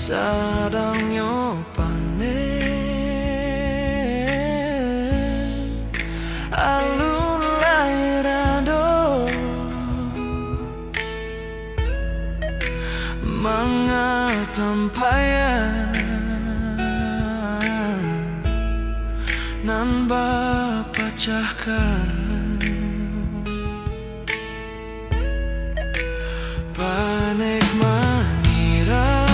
Sadangnya panen alun lairado mga tampayan nan bapacahkan panik maniram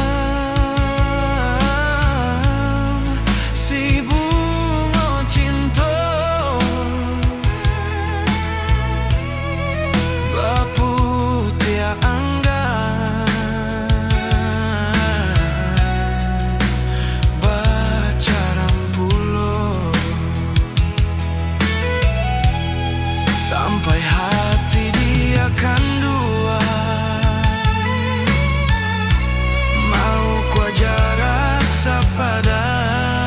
si bunga cinta baputih anggan bacaran pulau sampai hati dia kan dua mau ku jarak sepadan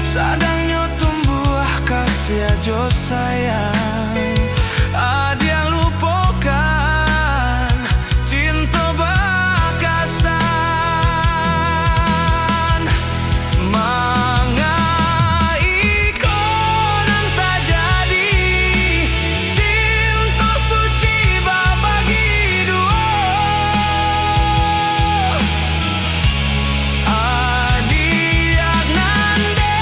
sadangnya tumbuh kasih aja sayang ada lupakan cinta bakasan mengaikan tak jadi cinta suci babagi dua adiak nande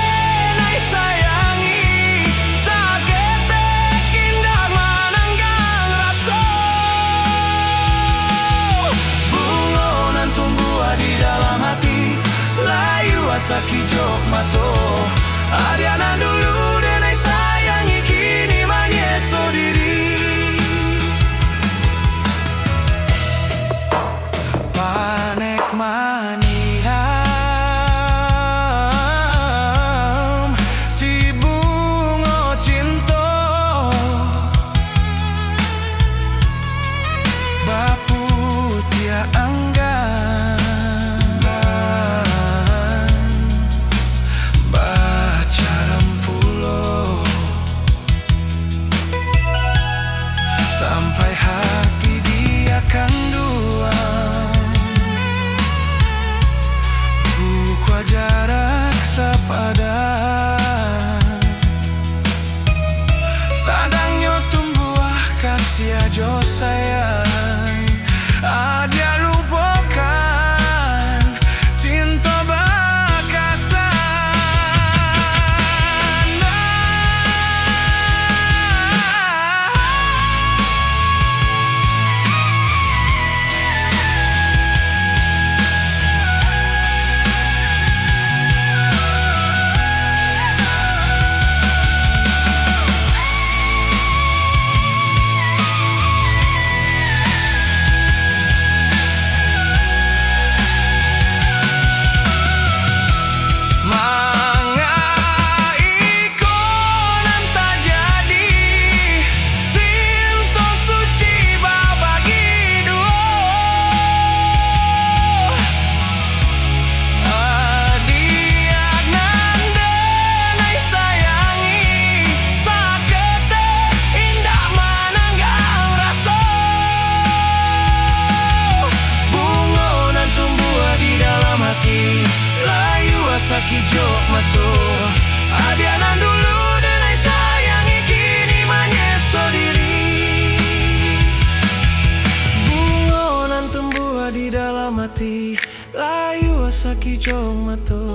nai sayangi saketek indah mananggang rasa bunga nan tumbuh di dalam hati layu asa kijok mato adiana dulu denai sayangi kini manyeso diri panek maniam si bunga cinta baputih anggan bacaran pulau sampai hati dia kan dua buku jarak sepadan sadangnya tumbuh kasih aja sayang ada lupakan cinta bakasan mengaikan tak jadi cinta suci babagi dua adiak nande nai sayangi saketek indah mananggang rasa bunga nan tumbuh di dalam hati layu asa kijok mato adiana dulu denai sayangi kini manyeso diri bunga nan tumbuh di dalam hati layu asa kijok mato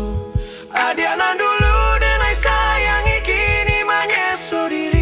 adiana dulu denai sayangi kini manyeso diri.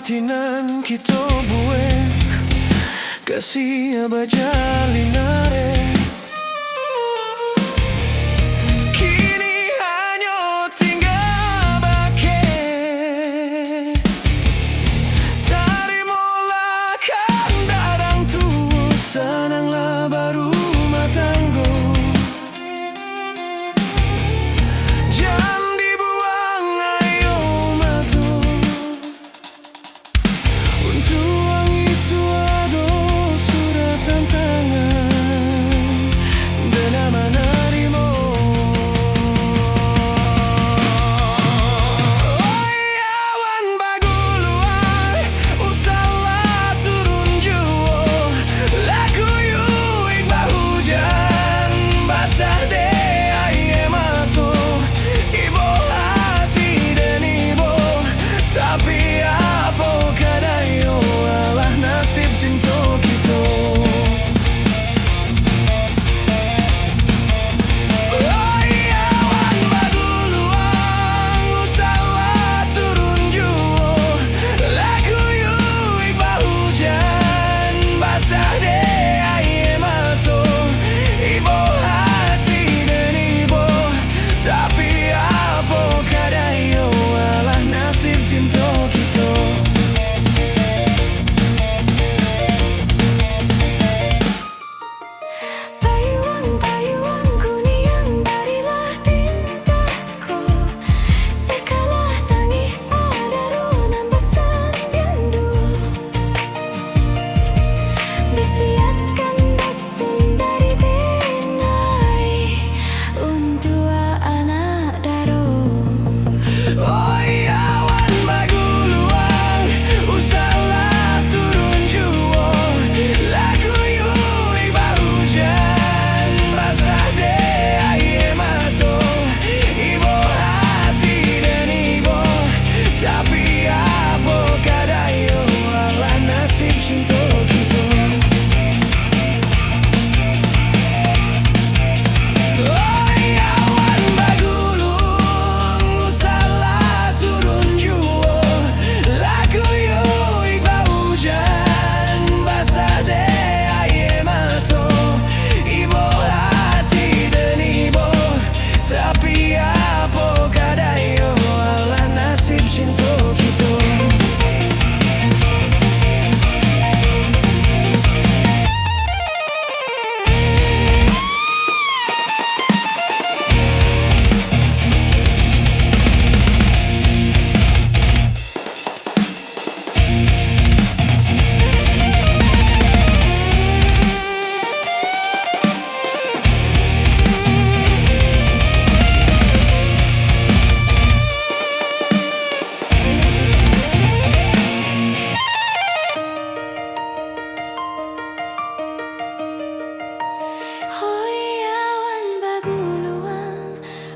batinan kita buek kasih baja linare. Kini hanya tinggal bake tarimalah kan darang tu senanglah baru matanggo. Jangan dibuang ayo matu untuk wangi suado surat tantangan bernama narimo. Oi awan baguluan usahlah turun juo lagu yuik bahujan basah deh.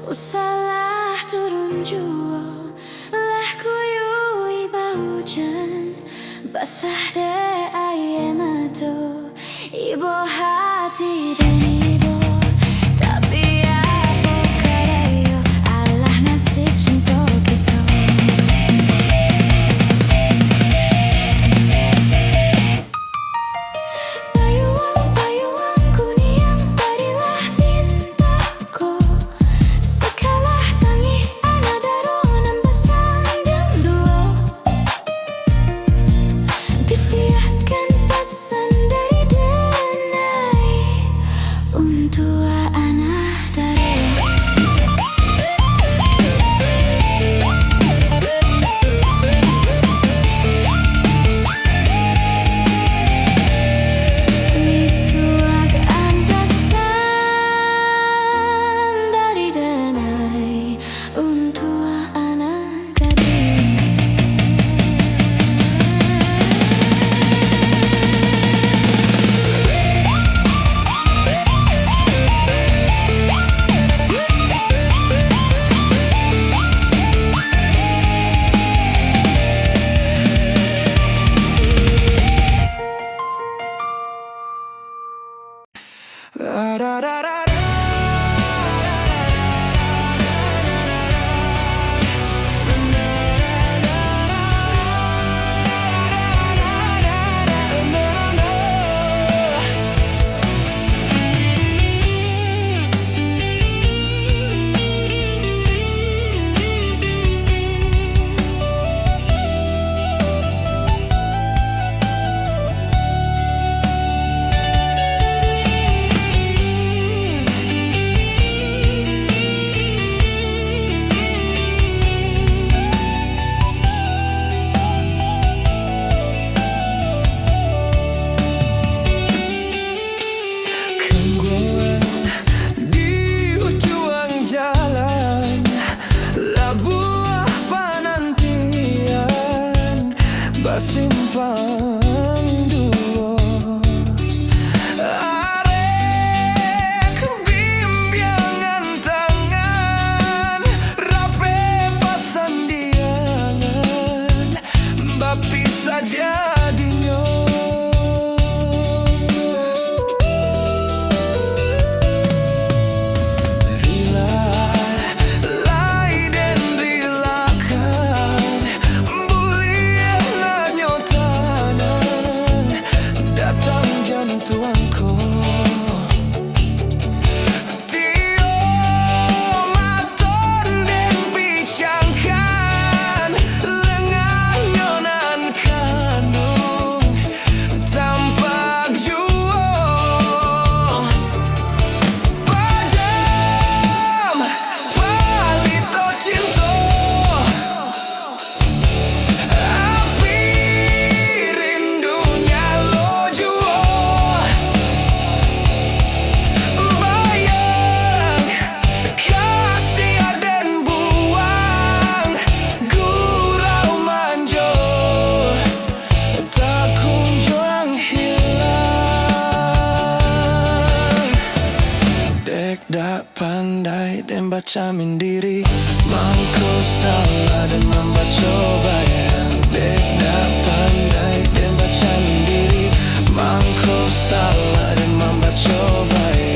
Usahlah turun juo lah kuyui bahujan basah deh aye mato ibu hati dan ibu tapi apa karayo Allah nasib cinta kita. Payuang kuniang barilah mintaku sekalah tangi anak daro nambasan dan duo bisiahkan pesan dari denai simpang duo arek bimbingan tangan rape pasandiangan bapi saja dinyo dak pandai dan baca mindiri mangko salah dan membaca bayang dek dak pandai dan baca mindiri mangko salah dan membaca bayang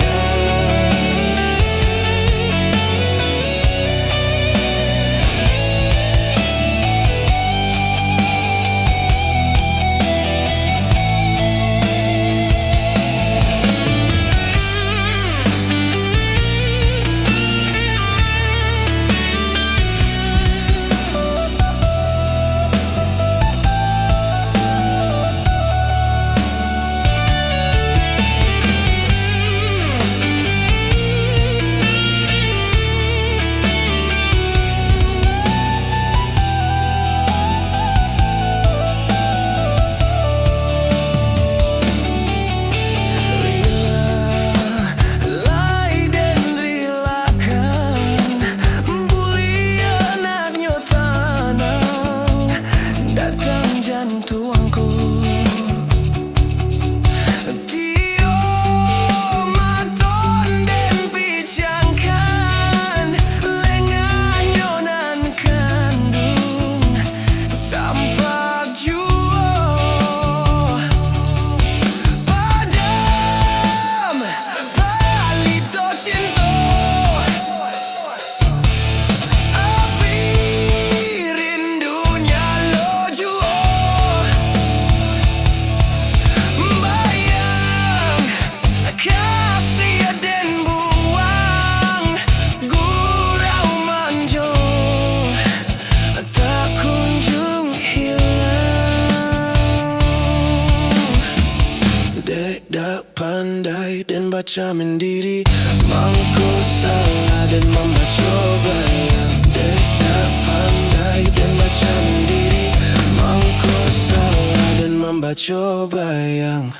dak pandai dan baca mindiri mangko salah dan membaca bayang dek dak pandai dan baca mindiri mangko salah dan membaca bayang.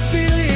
Pilih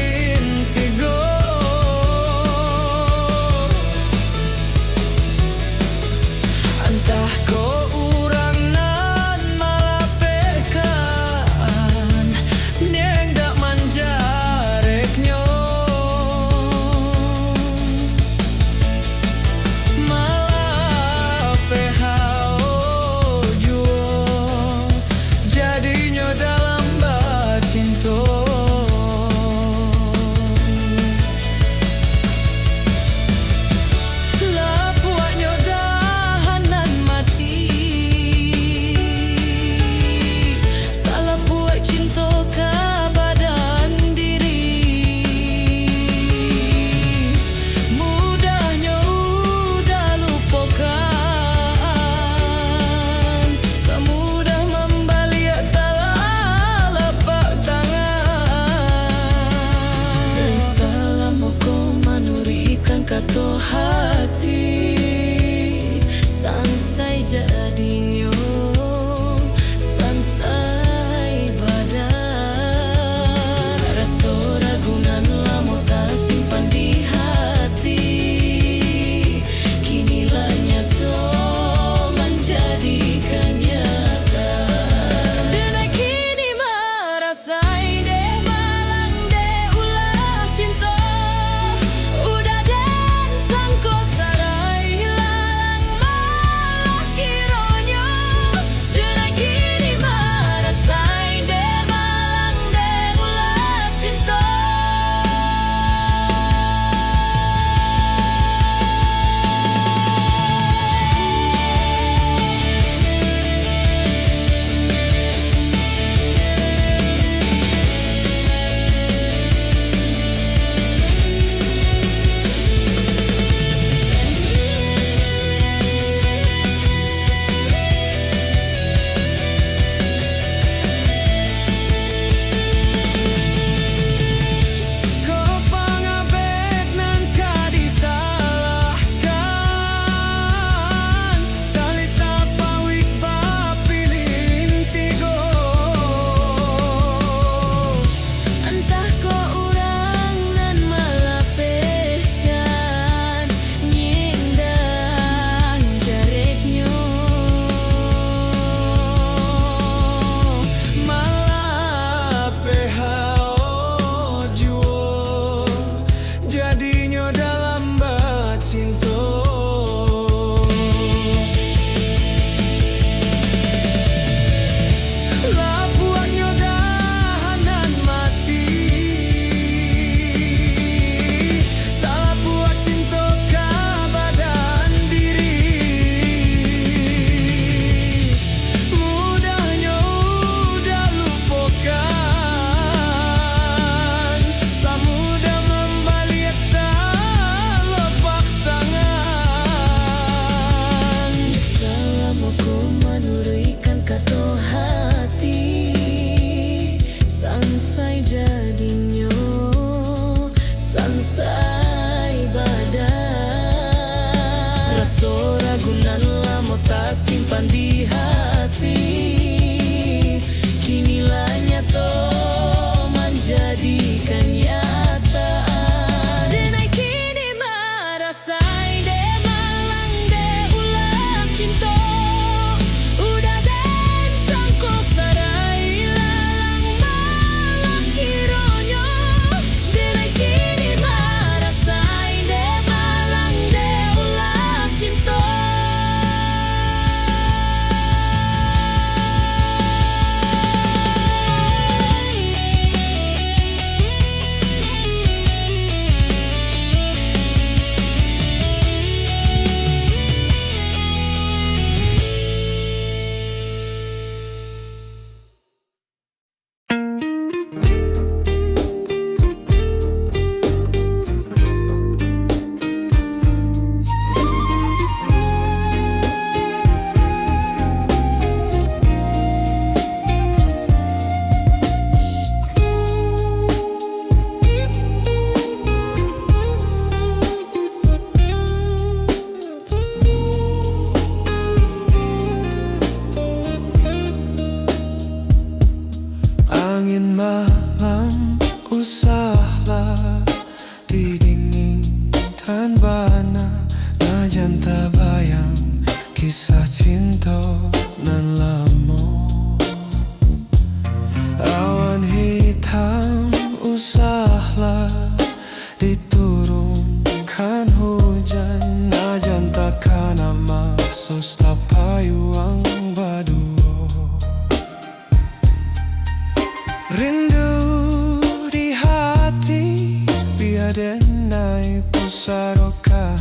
pusarokan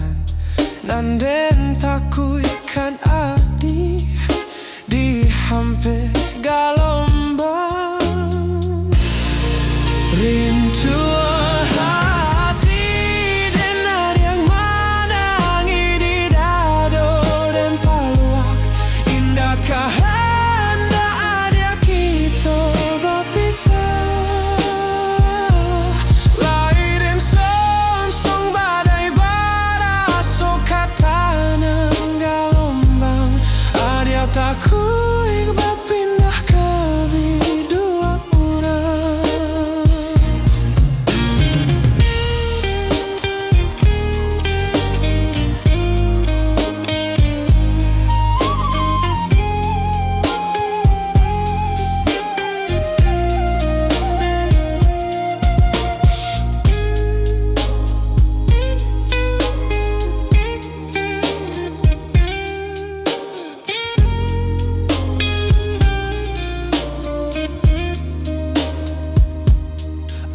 nanden takuikan adi di hampe galombang rindu hati denar yang menangi di dado dan paluak indahkah hendak ada kita berpisah lahir dan sonsong badai bara sokatan galombang ada takui berpindah kami dua orang.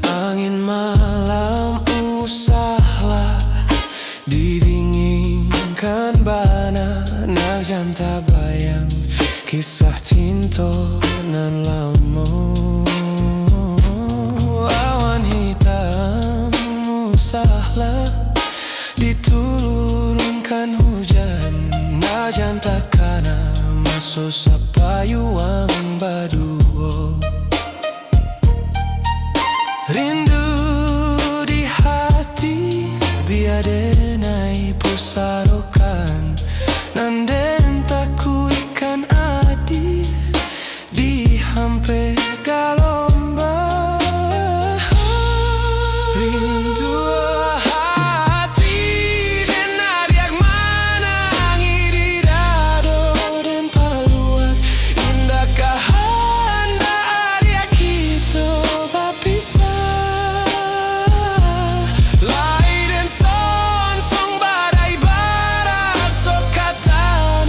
Angin malam usahlah didinginkan bana nak janta bayang kisah cinta nan lama awan hitam usahlah diturunkan hujan nak janta kana masuk sapayuang baduo rindu di hati biade nai pusarokan nanden takuikan adi di hampe galombang rindu hati denar yang menangi di dado dan paluak indahkah hendak ada kita berpisah lahir dan sonsong badai bara sokatan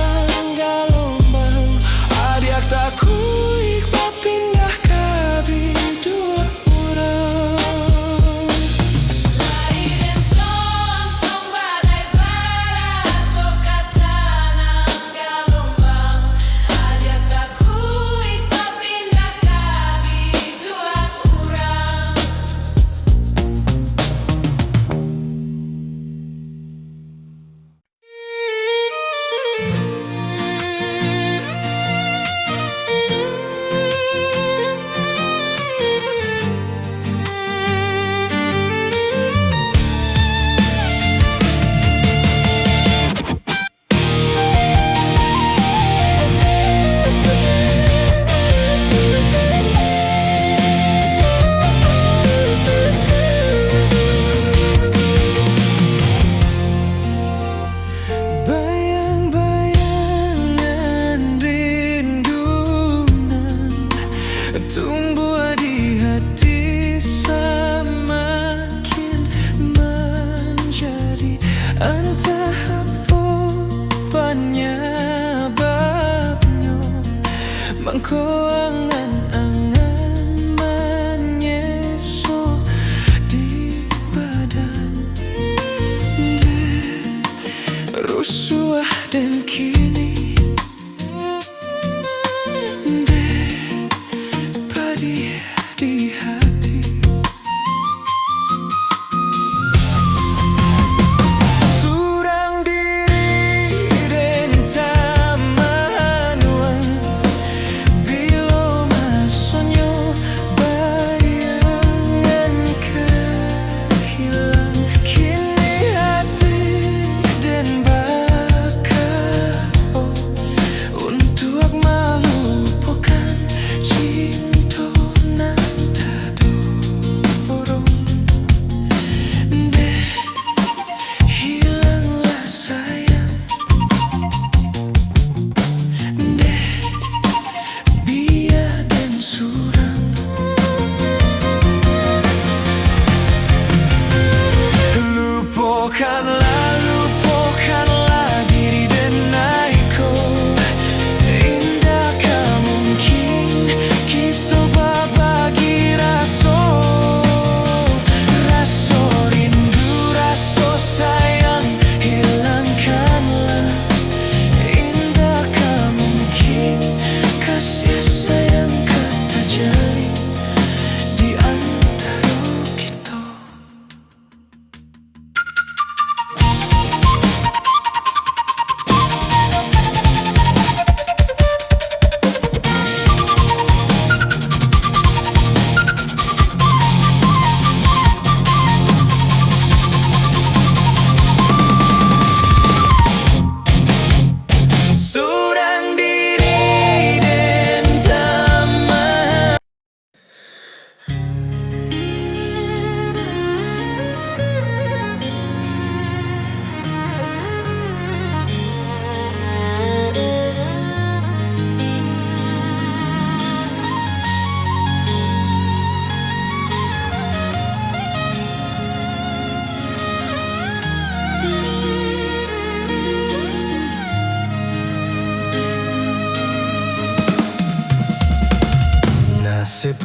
galombang ada takui berpindah kami dua orang lahir dan sonsong badai bara sokatan galombang ada takui berpindah kami dua orang. Bayang-bayangan rindunan tumbuh di hati semakin menjadi entah apa penyebabnya mengko angan-angan menyesu di badan rusuh dan kini pedih di hati surang diri dan taman uang bila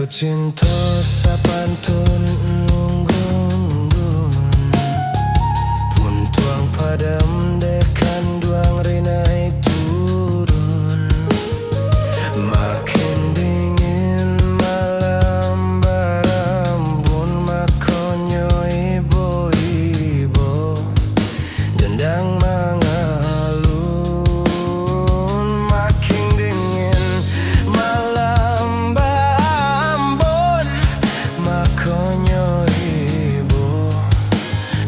Jatuh cinta sapantun nunggun pun tuang padam dekan duang rinai turun. Makin dingin malam barambun makonyo ibo-ibo dendang mangalun. Makin dingin malam barambun makonyo ibo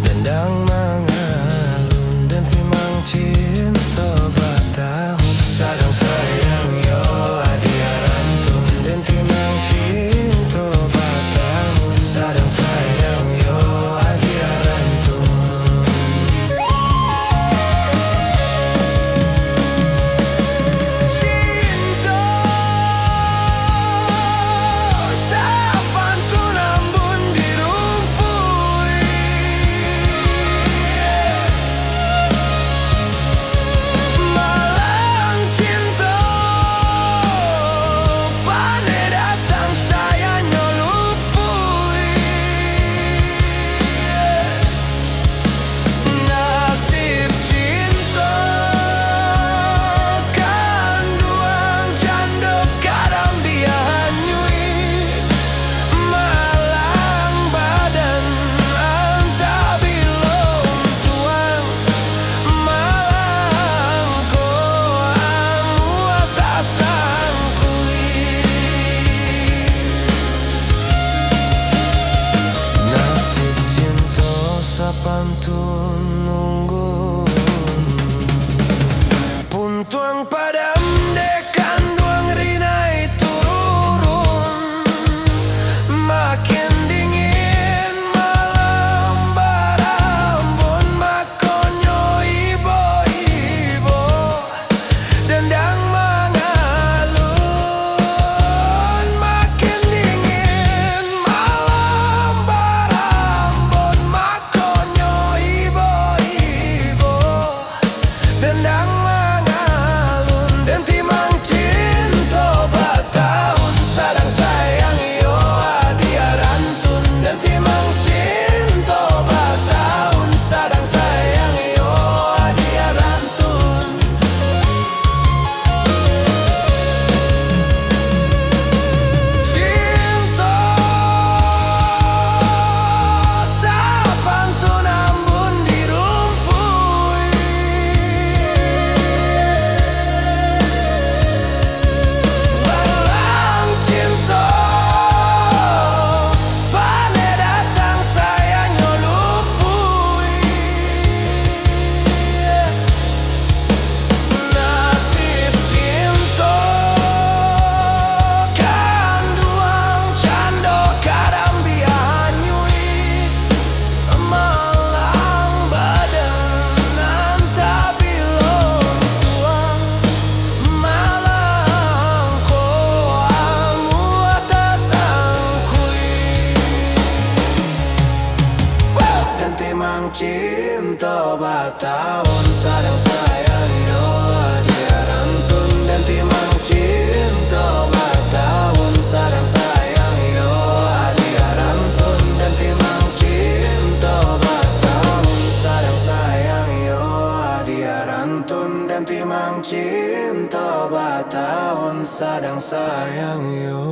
dendang mangalun. Dan timang cinta batahun sadang sayang yo adiarantun. Dan timang cinta batahun sadang sayang yo adiarantun. Cinta sapantun ambun dirumpui. Malang cinta pane datang saya nyelupui. Nasib cinta kan duang janda kadang dia hanyui. Malang badan anta bilong tuang. Malang ko amu atasangkui. Nasib cinta sapantun nunggun pun tuang padam dekan duang rinai turun. Makin dingin malam barambun makonyo ibo-ibo dendang mangalun. Makin dingin malam barambun makonyo ibo-ibo dendang mangalun. Dan timang cinta batahun sadang sayang yo adiarantun. Dan timang cinta batahun sadang sayang yo adiarantun. Cinta sapantun ambun dirumpui. Malang cinta pane datang saya nyelupui. Nasib cinta kan duang cando kadang dia hanyui. Malang badan anta bilong tuang. Malang ko amu atasangkui. Dan timang cinta batahun sadang sayang yo adiarantun. Dan timang cinta batahun sadang sayang yo adiarantun. Dan timang cinta batahun sadang sayang yo adiarantun. Dan timang cinta batahun sadang sayang yo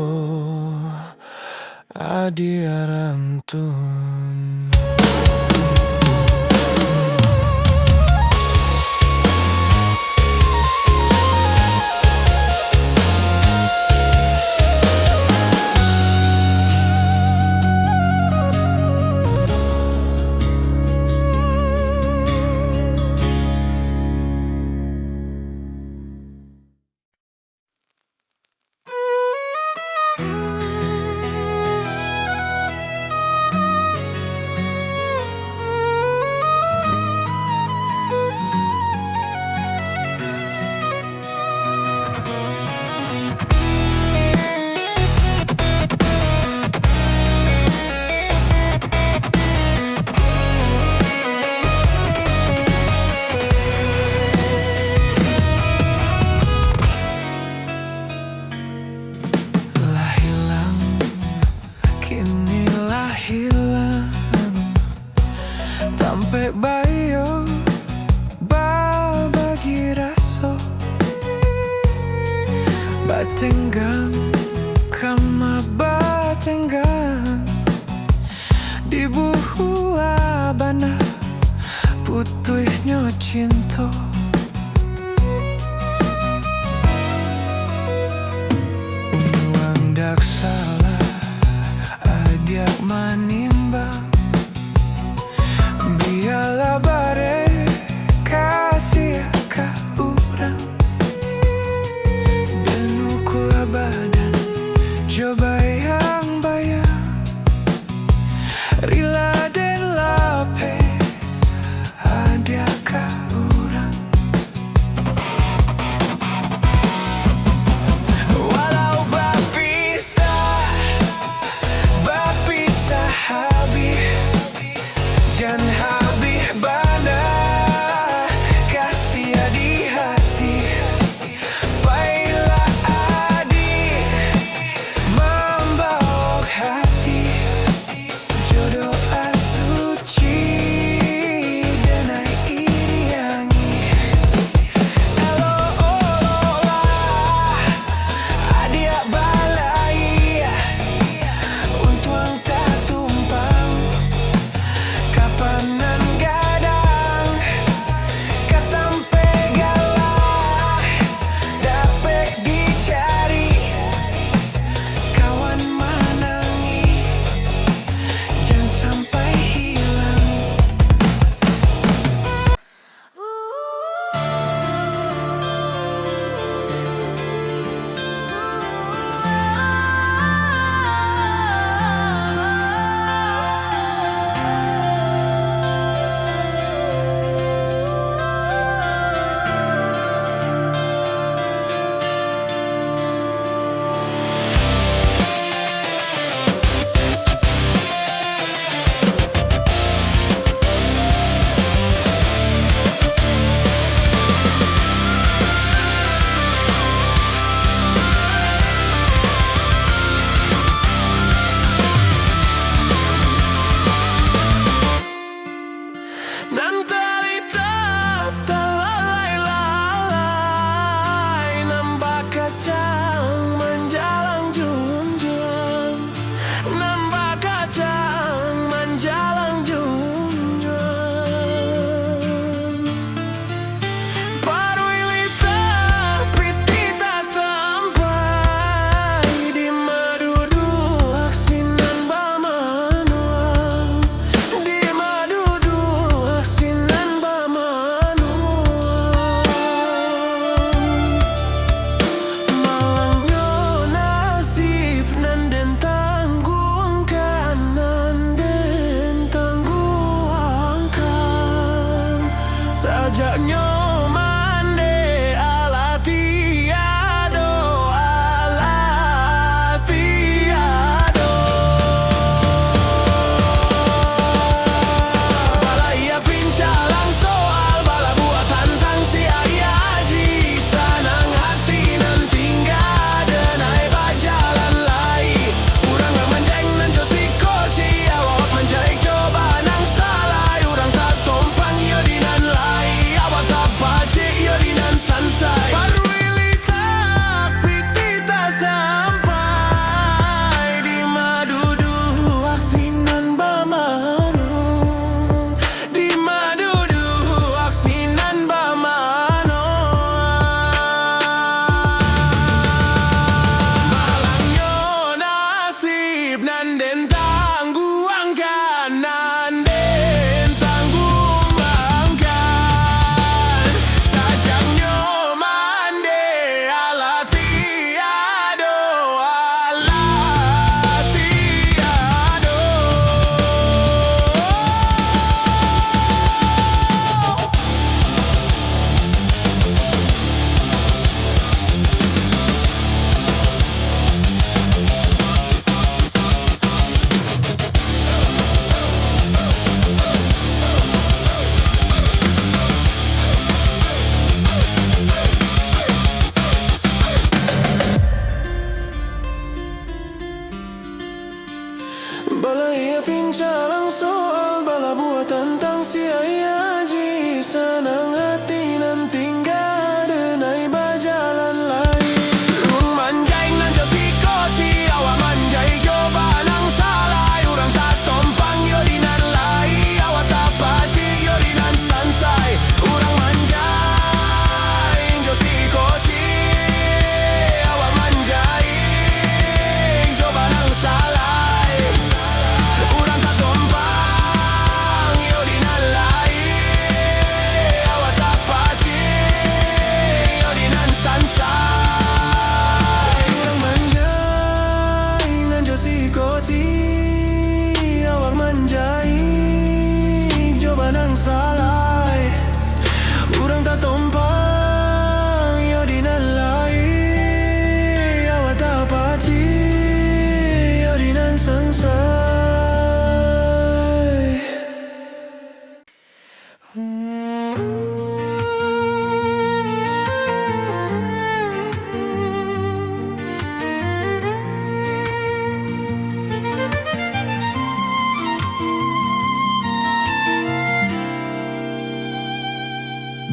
adiarantun. buah bana putihnya cinta. Uang dak salah adiak manimbang, biarlah bare kasih ka urang dan ukur badan coba yang bayang rila dan lape ada ka urang. Walau bapisah habis jan habis bana kasih di hati. Baiklah adik membawa hati jodoh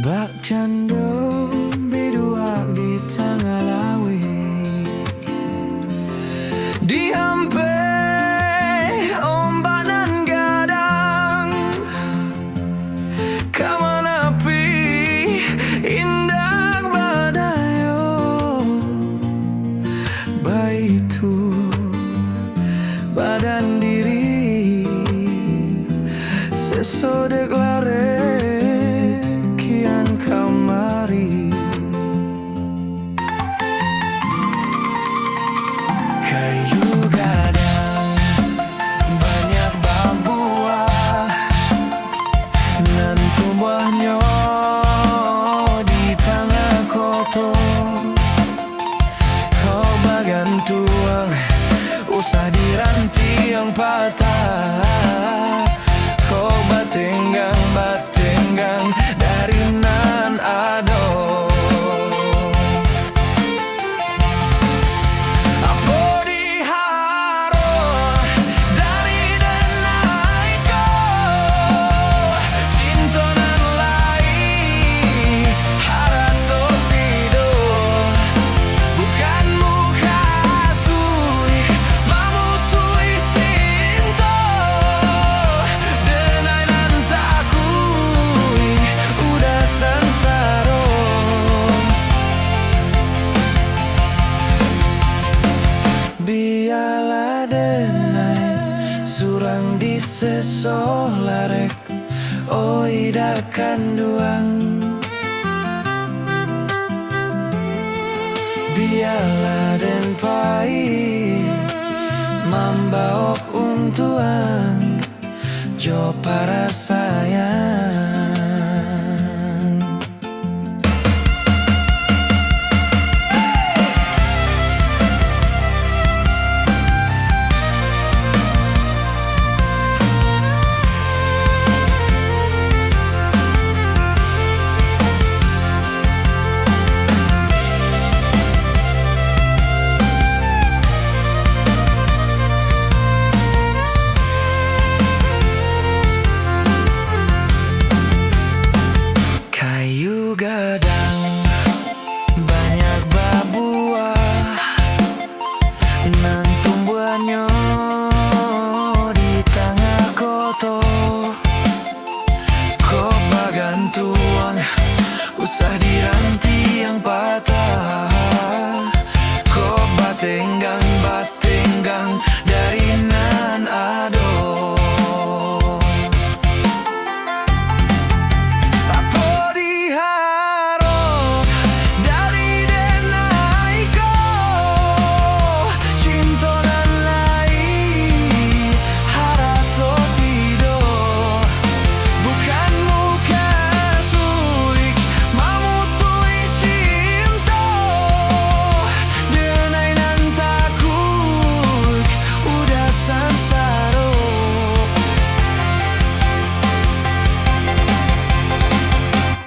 Bak cando biduak di tengah lawi di hampe ombak nan gadang kaman api indah badayo baitu badan diri sesodek lare kian kamari kayu gadang banyak babuah nan tumbuhnya di tanah koto kau bagan tuang usah diranti yang patah kau batenggang dari nan ado apo diharo dari denai ko cinta nan lai harato tido bukan muka sui mamutui cinta denai nan takui udah sansaro biarlah denai surang di sesolarek oi dakan duang biarlah den pai membaok untuan jo para sayang kayu gadang banyak babuah nan tumbuhannya di tengah koto kau bagan tuang usah diranti yang patah kau batenggang dari nan ado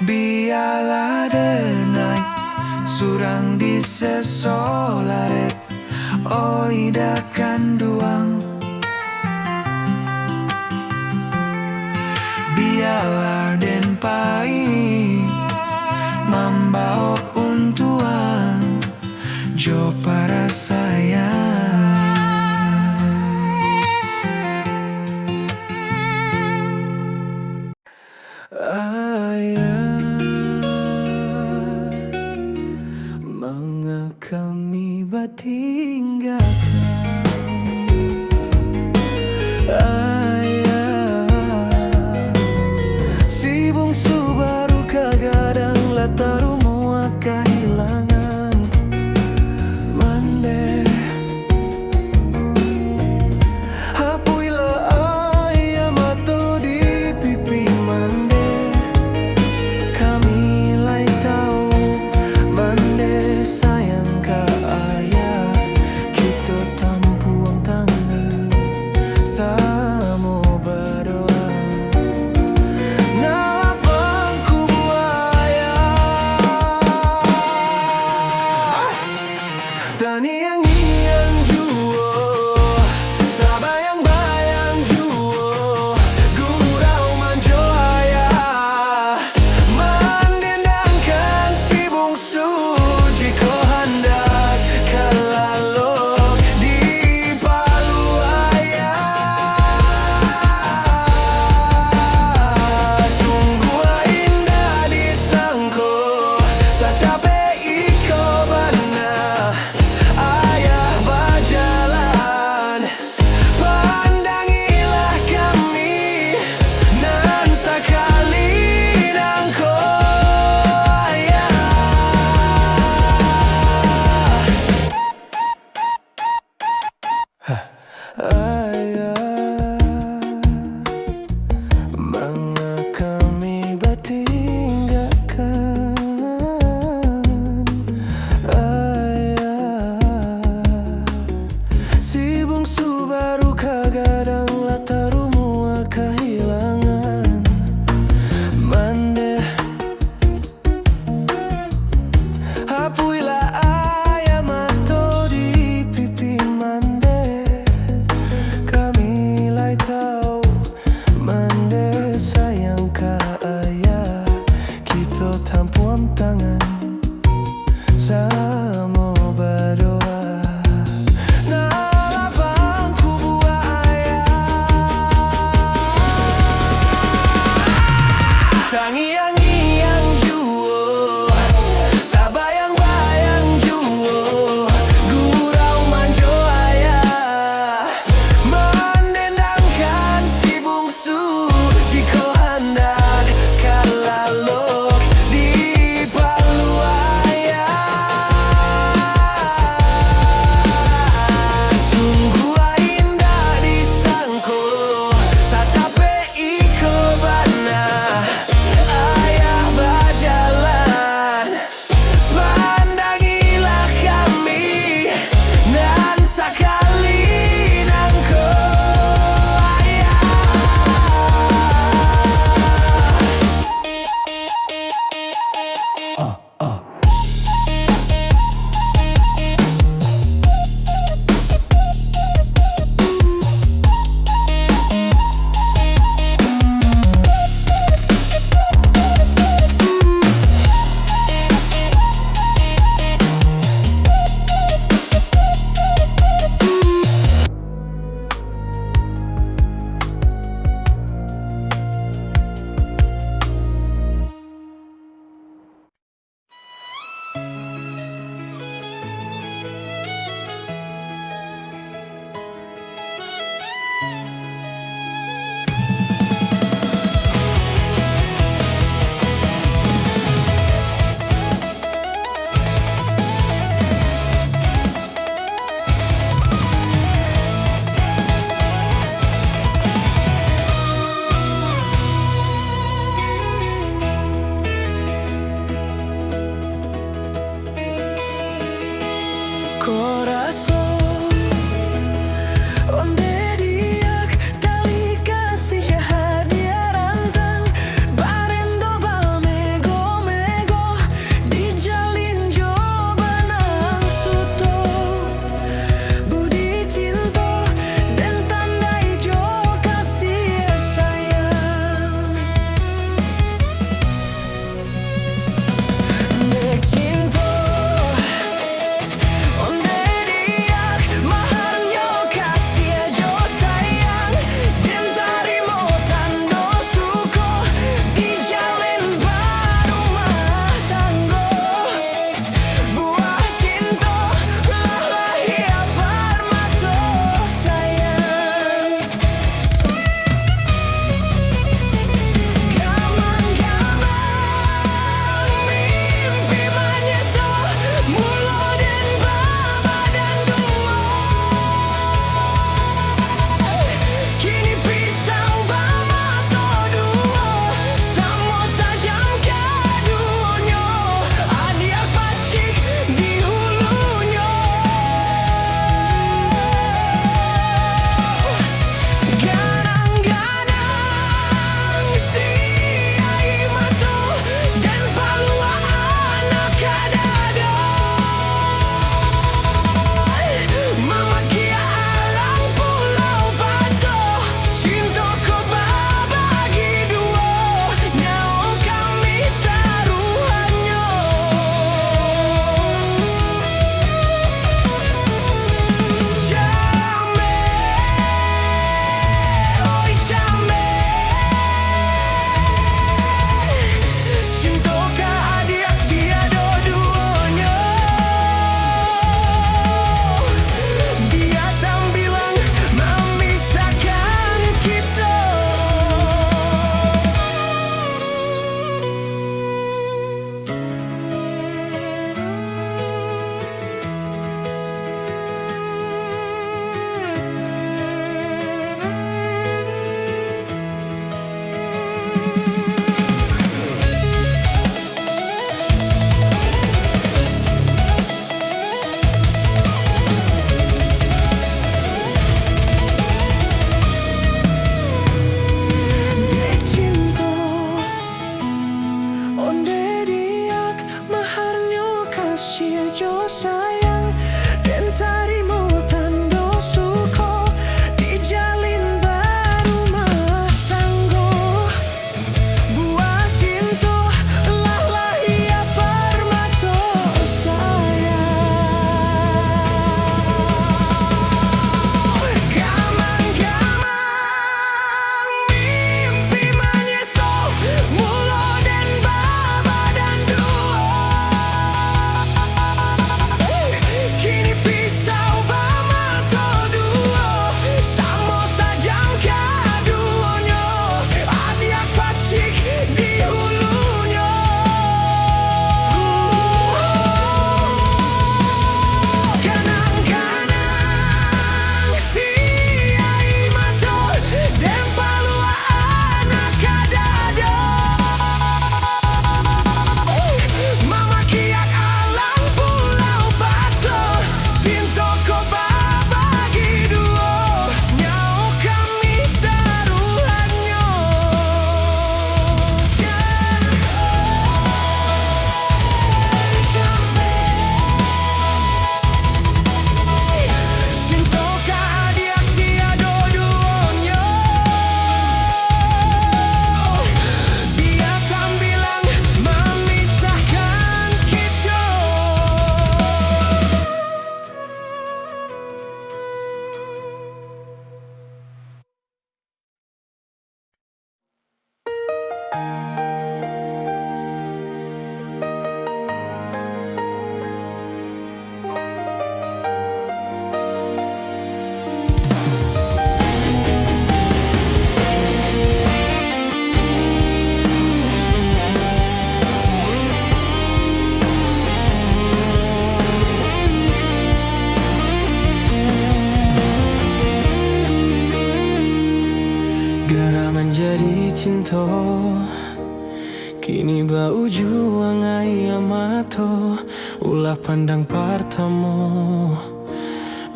biarlah denai surang di sesolaret oi dakan duang biarlah den pai membaok untuan jo para sayang manga kami batinggalkan ayah si bungsu baru kagadang lataru mua kehilangan mande jadi cinta. Kini bau juang ayamato, ulah pandang pertama.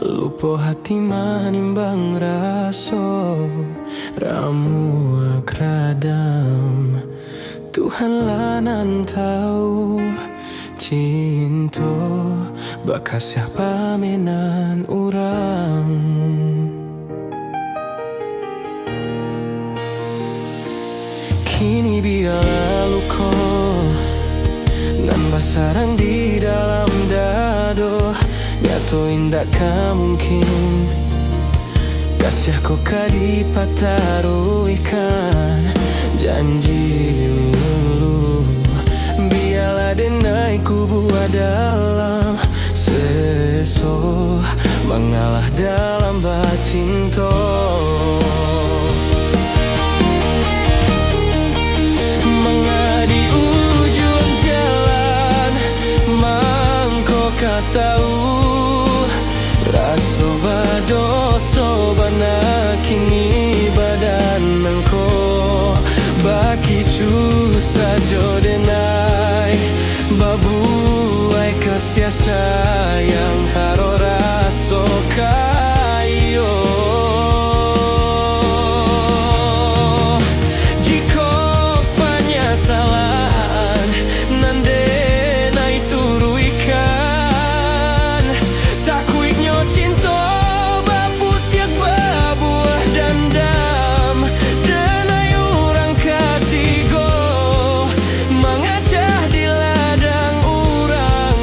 Lupa hati manimbang raso, ramu akradam. Tuhan lanan tahu cinta bakas siapa menan orang. Kini biarlah luka nan basarang di dalam dado, nyato indak mungkin kasih kau kadipataruikan. Janji dulu biarlah denai kubu dalam seso mengalah dalam bacinto. Mengadi ujung jalan mangko tahu raso badoso bana kini badan nangko baki cu sajo denai babu ai kasih sayang haro raso kayo. Jika penyesalan nande nai turuikan tak kuiknyo cinta babu tiak babuah dandam denai orang katigo mengacah di ladang orang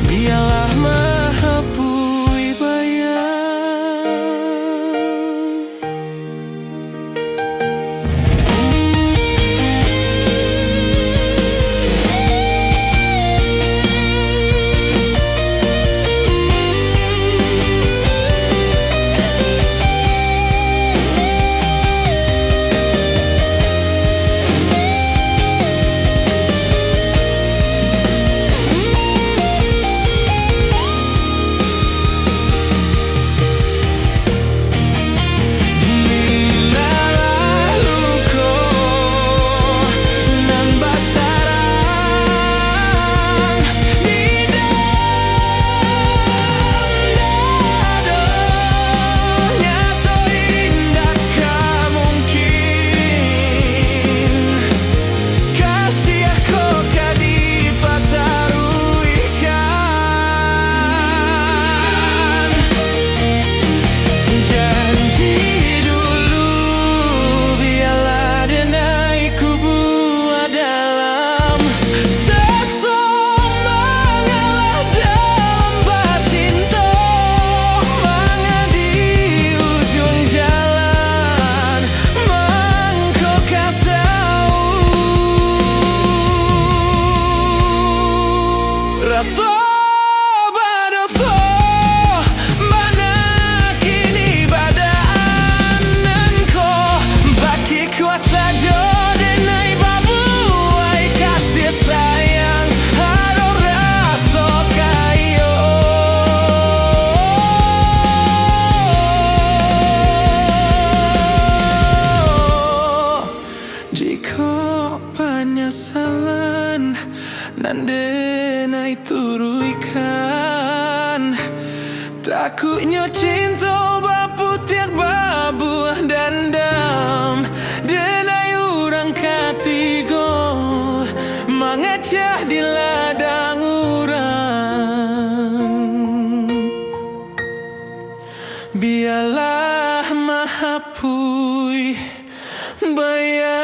biarlah mahapui bayang. Raso badoso mana kini badananko baki kuasa jodenai babu ai kasih sayang haro raso kayo. Jika penyesalan nande nai turuikan takutnya cinta bapu tiak babu dandam denai orang katigo mengacah di ladang orang biarlah mahapui bayang.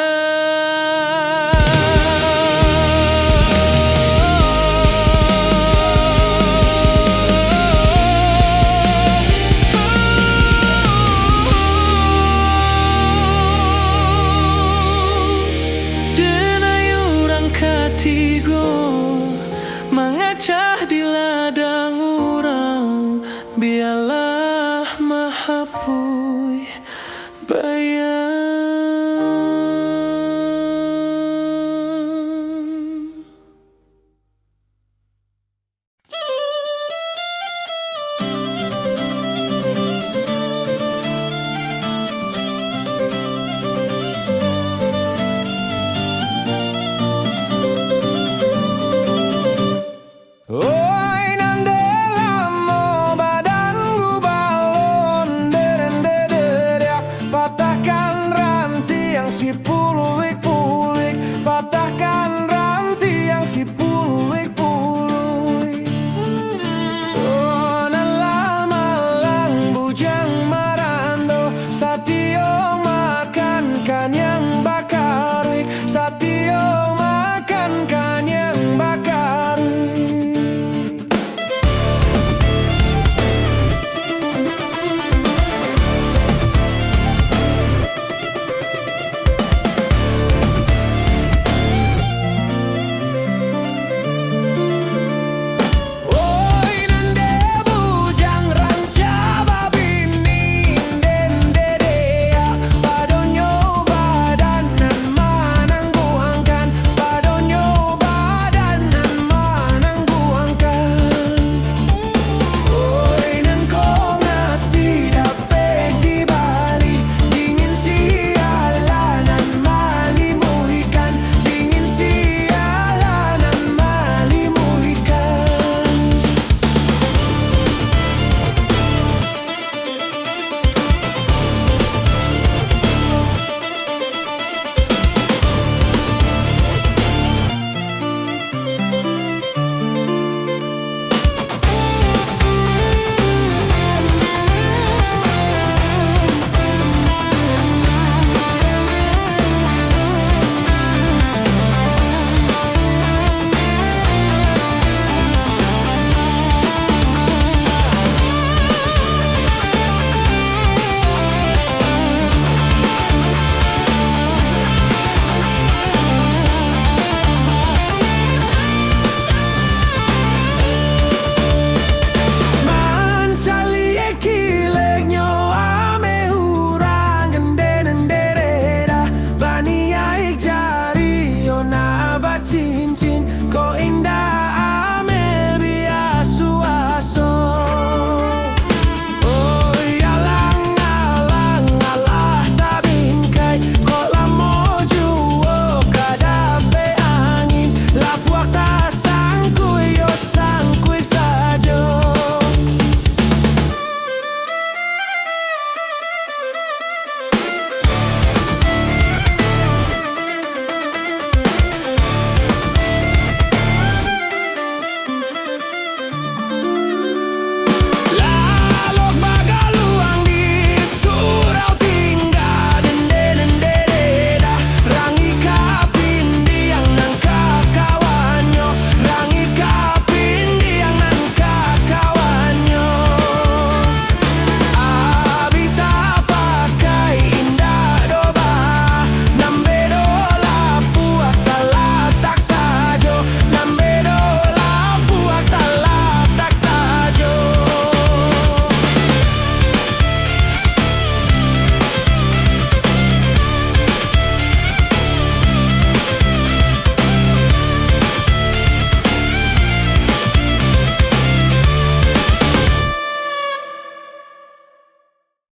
Mengacah di ladang orang biarlah mahapui bayang. ki puluik-puluik, patahkan ranti yang si puluik-puluik. Oh nalamalang bujang marando, satio makan kan yang bakaruik, satio